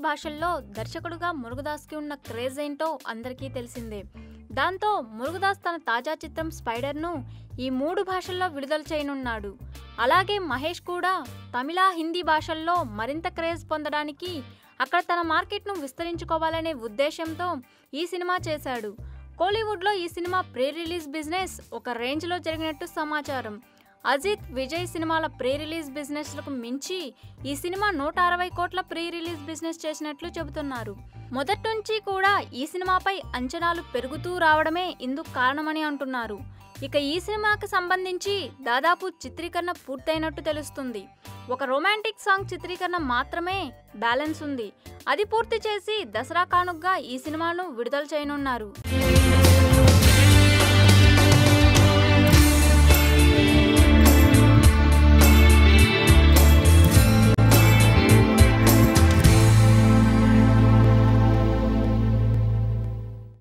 భాషల్లో దర్శకుడుగా మురుగదాస్కి ఉన్న క్రేజ్ ఏంటో అందరికీ తెలిసిందే. దాంతో మురుగదాస్ తన తాజా చిత్రం స్పైడర్ను ఈ 3 భాషల్లో విడుదల చేయనున్నాడు. అలాగే మహేష్ కూడా తమిళ, హిందీ భాషల్లో మరింత క్రేజ్ పొందడానికి అక్కడ తన మార్కెట్ను విస్తరించుకోవాలనే ఉద్దేశంతో ఈ సినిమా చేశాడు. కోలీవుడ్లో ఈ సినిమా ప్రీ రిలీజ్ బిజినెస్ ఒక రేంజ్లో జరిగినట్టు సమాచారం. అజిత్, విజయ్ సినిమాల ప్రీ రిలీజ్ బిజినెస్లకు మించి ఈ సినిమా 160 కోట్ల ప్రీ రిలీజ్ బిజినెస్ చేసినట్లు చెబుతున్నారు. మొదటి నుంచి కూడా ఈ సినిమాపై అంచనాలు పెరుగుతూ రావడమే ఇందుకు కారణమని అంటున్నారు. ఇక ఈ సినిమాకి సంబంధించి దాదాపు చిత్రీకరణ పూర్తయినట్టు తెలుస్తుంది. ఒక రొమాంటిక్ సాంగ్ చిత్రీకరణ మాత్రమే బ్యాలెన్స్ ఉంది. అది పూర్తి చేసి దసరా కానుకగా ఈ సినిమాను విడుదల చేయనున్నారు.